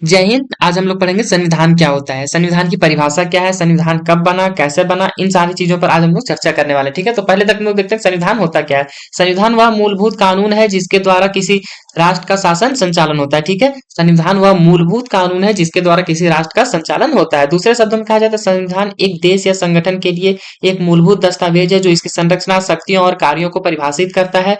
जय हिंद। आज हम लोग पढ़ेंगे संविधान क्या होता है, संविधान की परिभाषा क्या है, संविधान कब बना, कैसे बना, इन सारी चीजों पर आज हम लोग चर्चा करने वाले हैं। ठीक है, तो पहले तक हम लोग देखते हैं संविधान होता क्या है। संविधान वह मूलभूत कानून है जिसके द्वारा किसी राष्ट्र का शासन संचालन होता है। ठीक है, संविधान वह मूलभूत कानून है जिसके द्वारा किसी राष्ट्र का संचालन होता है। दूसरे शब्दों में कहा जाता है संविधान एक देश या संगठन के लिए एक मूलभूत दस्तावेज है जो इसकी संरचना, शक्तियों और कार्यों को परिभाषित करता है।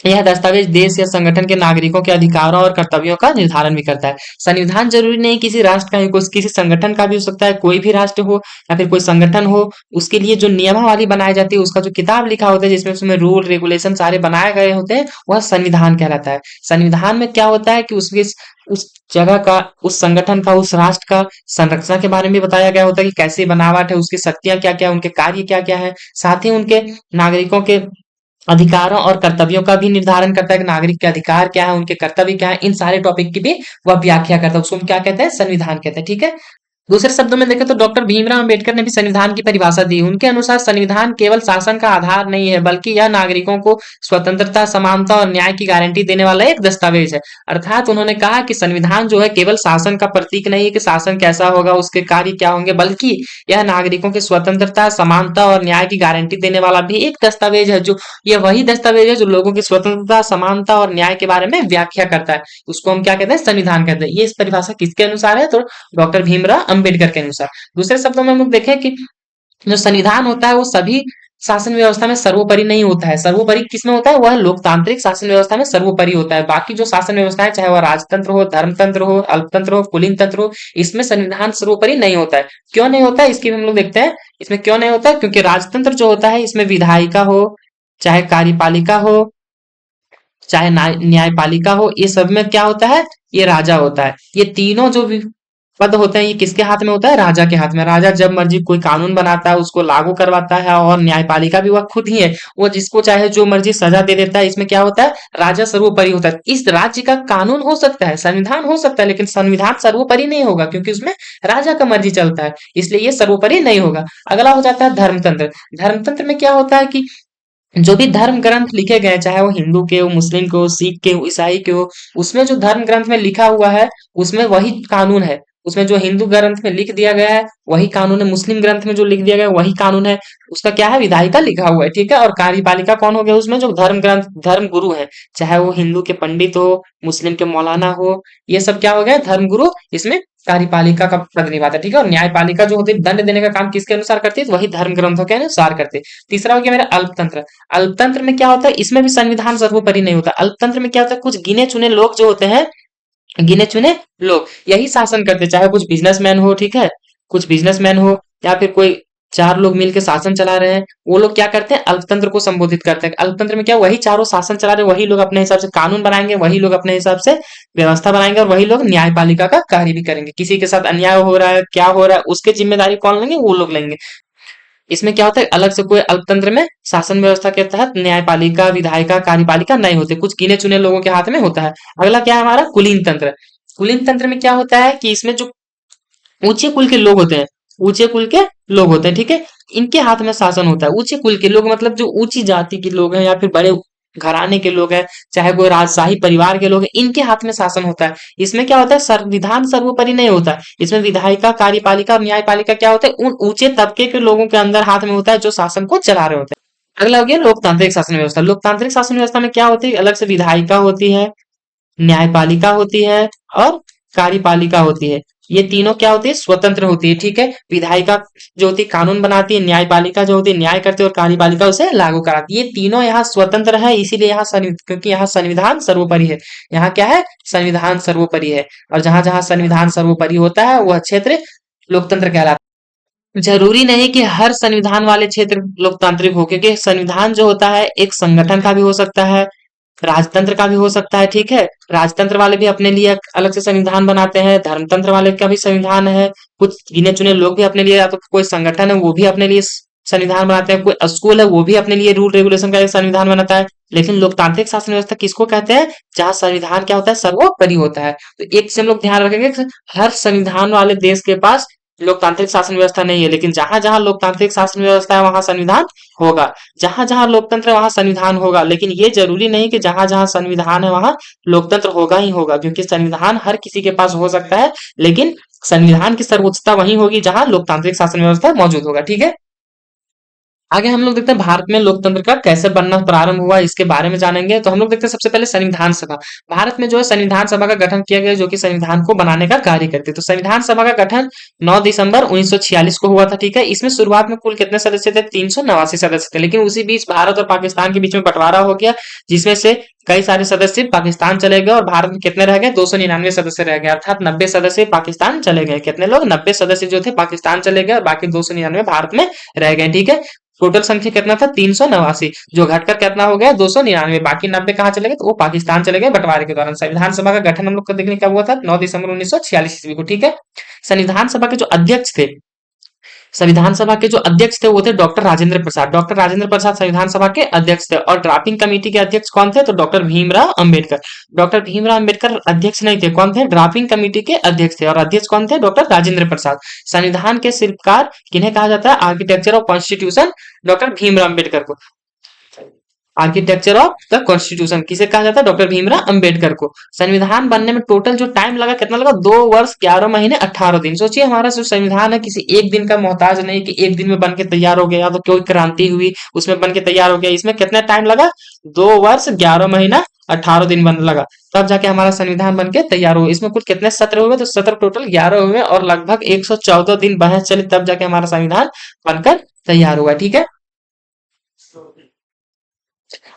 यह दस्तावेज देश या संगठन के नागरिकों के अधिकारों और कर्तव्यों का निर्धारण भी करता है। संविधान जरूरी नहीं किसी राष्ट्र का ही, किसी संगठन का भी हो सकता है, कोई भी राष्ट्र हो या फिर कोई संगठन हो। उसके लिए जो नियमावली बनाई जाती है, उसका जो किताब लिखा होता है जिसमें उसमें रूल रेगुलेशन सारे बनाए गए होते हैं, वह संविधान कहलाता है। संविधान में क्या होता है कि उसके उस जगह का, उस संगठन का, उस राष्ट्र का संरचना के बारे में बताया गया होता है कि कैसे बनावट है, उसकी शक्तियां क्या क्या, उनके कार्य क्या क्या है। साथ ही उनके नागरिकों के अधिकारों और कर्तव्यों का भी निर्धारण करता है कि नागरिक के अधिकार क्या है, उनके कर्तव्य क्या है। इन सारे टॉपिक की भी वह व्याख्या करता है। उसको हम क्या कहते हैं? संविधान कहते हैं। ठीक है, दूसरे शब्दों में देखें तो डॉक्टर भीमराव अंबेडकर ने भी संविधान की परिभाषा दी। उनके अनुसार संविधान केवल शासन का आधार नहीं है, बल्कि यह नागरिकों को स्वतंत्रता, समानता और न्याय की गारंटी देने वाला एक दस्तावेज है। अर्थात उन्होंने कहा कि संविधान जो है केवल शासन का प्रतीक नहीं है कि शासन कैसा होगा, उसके कार्य क्या होंगे, बल्कि यह नागरिकों की स्वतंत्रता, समानता और न्याय की गारंटी देने वाला भी एक दस्तावेज है। जो यह वही दस्तावेज है जो लोगों की स्वतंत्रता, समानता और न्याय के बारे में व्याख्या करता है। उसको हम क्या कहते हैं? संविधान कहते हैं। ये इस परिभाषा किसके अनुसार है? तो डॉक्टर भीमराव अंबेडकर के अनुसार। दूसरे शब्दों में हम लोग देखें कि जो संविधान होता है वो सभी शासन व्यवस्था में सर्वोपरि नहीं होता है। सर्वोपरि किसमें होता है? वह लोकतांत्रिक शासन व्यवस्था में सर्वोपरि होता है। बाकी जो शासन व्यवस्था है, चाहे वह राजतंत्र हो, धर्मतंत्र हो, अल्पतंत्र हो, कुलीन तंत्र हो, इसमें संविधान सर्वोपरि नहीं होता है। क्यों नहीं होता है इसकी भी हम लोग देखते हैं। इसमें क्यों नहीं होता है? क्योंकि राजतंत्र जो होता है इसमें विधायिका हो, चाहे कार्यपालिका हो, चाहे न्यायपालिका हो, ये सब में क्या होता है? ये राजा होता है। ये तीनों जो भी पद होते हैं ये किसके हाथ में होता है? राजा के हाथ में। राजा जब मर्जी कोई कानून बनाता है, उसको लागू करवाता है, और न्यायपालिका भी वह खुद ही है। वो जिसको चाहे जो मर्जी सजा दे देता है। इसमें क्या होता है? राजा सर्वोपरि होता है। इस राज्य का कानून हो सकता है, संविधान हो सकता है, लेकिन संविधान सर्वोपरि नहीं होगा क्योंकि उसमें राजा का मर्जी चलता है, इसलिए ये सर्वोपरि नहीं होगा। अगला हो जाता है धर्मतंत्र। धर्मतंत्र में क्या होता है कि जो भी धर्म ग्रंथ लिखे गए, चाहे वो हिंदू के हो, मुस्लिम के हो, सिख के हो, ईसाई के हो, उसमें जो धर्म ग्रंथ में लिखा हुआ है उसमें वही कानून है। उसमें जो हिंदू ग्रंथ में लिख दिया गया है वही कानून है, मुस्लिम ग्रंथ में जो लिख दिया गया है वही कानून है। उसका क्या है? विधायिका लिखा हुआ है। ठीक है, और कार्यपालिका कौन हो गया? उसमें जो धर्म ग्रंथ, धर्म गुरु है, चाहे वो हिंदू के पंडित हो, मुस्लिम के मौलाना हो, ये सब क्या हो गया? धर्म गुरु इसमें कार्यपालिका का पद निभाता है। ठीक है, और न्यायपालिका जो होती है दंड देने का काम किसके अनुसार करती है? तो वही धर्म ग्रंथों के अनुसार करते हैं। तीसरा हो गया मेरा अल्पतंत्र। अल्पतंत्र में क्या होता है? इसमें भी संविधान सर्वोपरि नहीं होता। अल्पतंत्र में क्या होता है? कुछ गिने चुने लोग जो होते हैं, गिने चुने लोग यही शासन करते हैं। चाहे कुछ बिजनेसमैन हो, ठीक है, कुछ बिजनेसमैन हो, या फिर कोई चार लोग मिलकर शासन चला रहे हैं, वो लोग क्या करते हैं? अल्पतंत्र को संबोधित करते हैं। अल्पतंत्र में क्या, वही चारों शासन चला रहे हैं, वही लोग अपने हिसाब से कानून बनाएंगे, वही लोग अपने हिसाब से व्यवस्था बनाएंगे, और वही लोग न्यायपालिका का कार्य भी करेंगे। किसी के साथ अन्याय हो रहा है, क्या हो रहा है, उसकी जिम्मेदारी कौन लेंगे? वो लोग लेंगे। इसमें क्या होता है? अलग से कोई अल्पतंत्र में शासन व्यवस्था के तहत न्यायपालिका, विधायिका, कार्यपालिका नहीं होते, कुछ गिने चुने लोगों के हाथ में होता है। अगला क्या है हमारा? कुलीन तंत्र। कुलीन तंत्र में क्या होता है कि इसमें जो ऊंचे कुल के लोग होते हैं, ऊंचे कुल के लोग होते हैं, ठीक है, इनके हाथ में शासन होता है। ऊंचे कुल के लोग मतलब जो ऊंची जाति के लोग हैं या फिर बड़े घराने के लोग हैं, चाहे कोई राजशाही परिवार के लोग हैं, इनके हाथ में शासन होता है। इसमें क्या होता है? संविधान सर्वोपरि नहीं होता है। इसमें विधायिका, कार्यपालिका और न्यायपालिका क्या होता है? उन ऊंचे तबके के लोगों के अंदर हाथ में होता है जो शासन को चला रहे होते हैं। अगला हो गया लोकतांत्रिक शासन व्यवस्था। लोकतांत्रिक शासन व्यवस्था में क्या होती है? अलग से विधायिका होती है, न्यायपालिका होती है और कार्यपालिका होती है। ये तीनों क्या होती है? स्वतंत्र होती है। ठीक है, विधायिका जो होती है कानून बनाती है, न्यायपालिका जो होती है न्याय करती है, और कार्यपालिका उसे लागू कराती है। ये तीनों यहाँ स्वतंत्र है, इसीलिए यहाँ क्योंकि यहाँ संविधान सर्वोपरि है। यहाँ क्या है? संविधान सर्वोपरि है। और जहां जहां संविधान सर्वोपरि होता है वह क्षेत्र लोकतंत्र कहलाता है। जरूरी नहीं कि हर संविधान वाले क्षेत्र लोकतांत्रिक हो, क्योंकि संविधान जो होता है एक संगठन का भी हो सकता है, राजतंत्र का भी हो सकता है। ठीक है, राजतंत्र वाले भी अपने लिए अलग से संविधान बनाते हैं, धर्मतंत्र वाले का भी संविधान है, कुछ गिने चुने लोग भी अपने लिए, या तो कोई संगठन है वो भी अपने लिए संविधान बनाते हैं, कोई स्कूल है वो भी अपने लिए रूल रेगुलेशन का एक संविधान बनाता है। लेकिन लोकतांत्रिक शासन व्यवस्था किसको कहते हैं? जहां संविधान क्या होता है? सर्वोपरि होता है। तो एक से हम लोग ध्यान रखेंगे कि हर संविधान वाले देश के पास लोकतांत्रिक शासन व्यवस्था नहीं है, लेकिन जहां जहां लोकतांत्रिक शासन व्यवस्था है वहां संविधान होगा। जहां जहां लोकतंत्र है वहां संविधान होगा, लेकिन ये जरूरी नहीं कि जहां जहां संविधान है वहां लोकतंत्र होगा ही होगा, क्योंकि संविधान हर किसी के पास हो सकता है, लेकिन संविधान की सर्वोच्चता वहीं होगी जहां लोकतांत्रिक शासन व्यवस्था मौजूद होगा। ठीक है, आगे हम लोग देखते हैं भारत में लोकतंत्र का कैसे बनना प्रारंभ हुआ, इसके बारे में जानेंगे। तो हम लोग देखते हैं सबसे पहले संविधान सभा। भारत में जो है संविधान सभा का गठन किया गया, जो कि संविधान को बनाने का कार्य करती है। तो संविधान सभा का गठन 9 दिसंबर 1946 को हुआ था। ठीक है, इसमें शुरुआत में कुल कितने सदस्य थे? 389 सदस्य थे, लेकिन उसी बीच भारत और पाकिस्तान के बीच में बंटवारा हो गया, जिसमें से कई सारे सदस्य पाकिस्तान चले गए और भारत में कितने रह गए? 299 सदस्य रह गए, अर्थात 90 सदस्य पाकिस्तान चले गए। कितने लोग? 90 सदस्य जो थे पाकिस्तान चले गए और बाकी 299 भारत में रह गए। ठीक है, टोटल संख्या कितना था? 389, जो घटकर कितना हो गया? 299। बाकी 90 कहाँ चले गए? तो वो पाकिस्तान चले गए बंटवारे के दौरान। संविधान सभा का गठन हम लोग को देखने कब हुआ था? 9 दिसंबर 1946 ईस्वी को। ठीक है, संविधान सभा के जो अध्यक्ष थे, संविधान सभा के जो अध्यक्ष थे वो थे डॉक्टर राजेंद्र प्रसाद। डॉक्टर राजेंद्र प्रसाद संविधान सभा के अध्यक्ष थे। और ड्राफ्टिंग कमेटी के अध्यक्ष कौन थे? तो डॉक्टर भीमराव अंबेडकर। डॉक्टर भीमराव अंबेडकर अध्यक्ष नहीं थे, कौन थे? ड्राफ्टिंग कमेटी के अध्यक्ष थे। और अध्यक्ष कौन थे? डॉक्टर राजेंद्र प्रसाद। संविधान के शिल्पकार किन्हें कहा जाता है? Architecture of constitution doctor Bhimrao Ambedkar को। आर्किटेक्चर ऑफ द कॉन्स्टिट्यूशन किसे कहा जाता है? डॉक्टर भीमराव अंबेडकर को। संविधान बनने में टोटल जो टाइम लगा कितना लगा? 2 वर्ष 11 महीने 18 दिन। सोचिए, हमारा जो संविधान है किसी एक दिन का मोहताज नहीं कि एक दिन में बन के तैयार हो गया, तो कोई क्रांति हुई उसमें बन के तैयार हो गया। इसमें कितना टाइम लगा? 2 वर्ष 11 महीना 18 दिन बन लगा, तब जाके हमारा संविधान बन के तैयार हुआ। इसमें कुल कितने सत्र हुए? तो सत्र टोटल 11 हुए और लगभग 114 दिन बहस चली, तब जाके हमारा संविधान बनकर तैयार हुआ। ठीक है,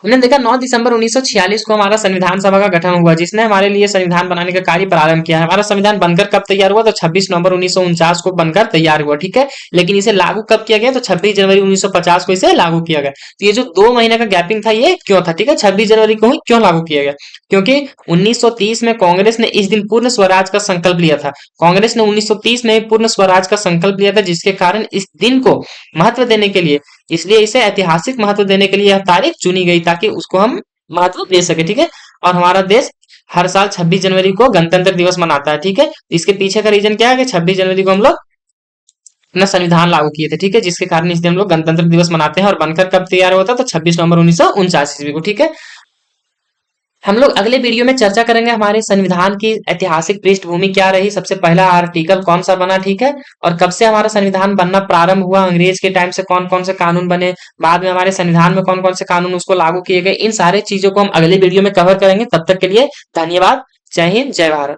हमने देखा 9 दिसंबर 1946 को हमारा संविधान सभा का गठन हुआ, जिसने हमारे लिए संविधान बनाने का कार्य प्रारंभ किया है। हमारा संविधान बनकर कब तैयार हुआ? तो 26 नवंबर 1949 को बनकर तैयार हुआ। ठीक है, लेकिन इसे लागू कब किया गया? तो 26 जनवरी 1950 को इसे लागू किया गया। तो ये जो 2 महीने का गैपिंग था ये क्यों था? ठीक है, 26 जनवरी को ही क्यों लागू किया गया? क्योंकि 1930 में कांग्रेस ने इस दिन पूर्ण स्वराज का संकल्प लिया था। कांग्रेस ने 1930 में पूर्ण स्वराज का संकल्प लिया था, जिसके कारण इस दिन को महत्व देने के लिए, इसलिए इसे ऐतिहासिक महत्व देने के लिए यह तारीख चुनी गई, ताकि उसको हम महत्व दे सके। ठीक है, और हमारा देश हर साल 26 जनवरी को गणतंत्र दिवस मनाता है। ठीक है, इसके पीछे का रीजन क्या है कि 26 जनवरी को हम लोग अपना संविधान लागू किए थे। ठीक है, जिसके कारण इस दिन हम लोग गणतंत्र दिवस मनाते हैं। और बनकर कब तैयार होता है? तो 26 नवंबर 1949 ईस्वी को। ठीक है, हम लोग अगले वीडियो में चर्चा करेंगे हमारे संविधान की ऐतिहासिक पृष्ठभूमि क्या रही, सबसे पहला आर्टिकल कौन सा बना। ठीक है, और कब से हमारा संविधान बनना प्रारंभ हुआ, अंग्रेज के टाइम से कौन कौन से कानून बने, बाद में हमारे संविधान में कौन कौन से कानून उसको लागू किए गए। इन सारे चीजों को हम अगले वीडियो में कवर करेंगे। तब तक के लिए धन्यवाद। जय हिंद, जय भारत।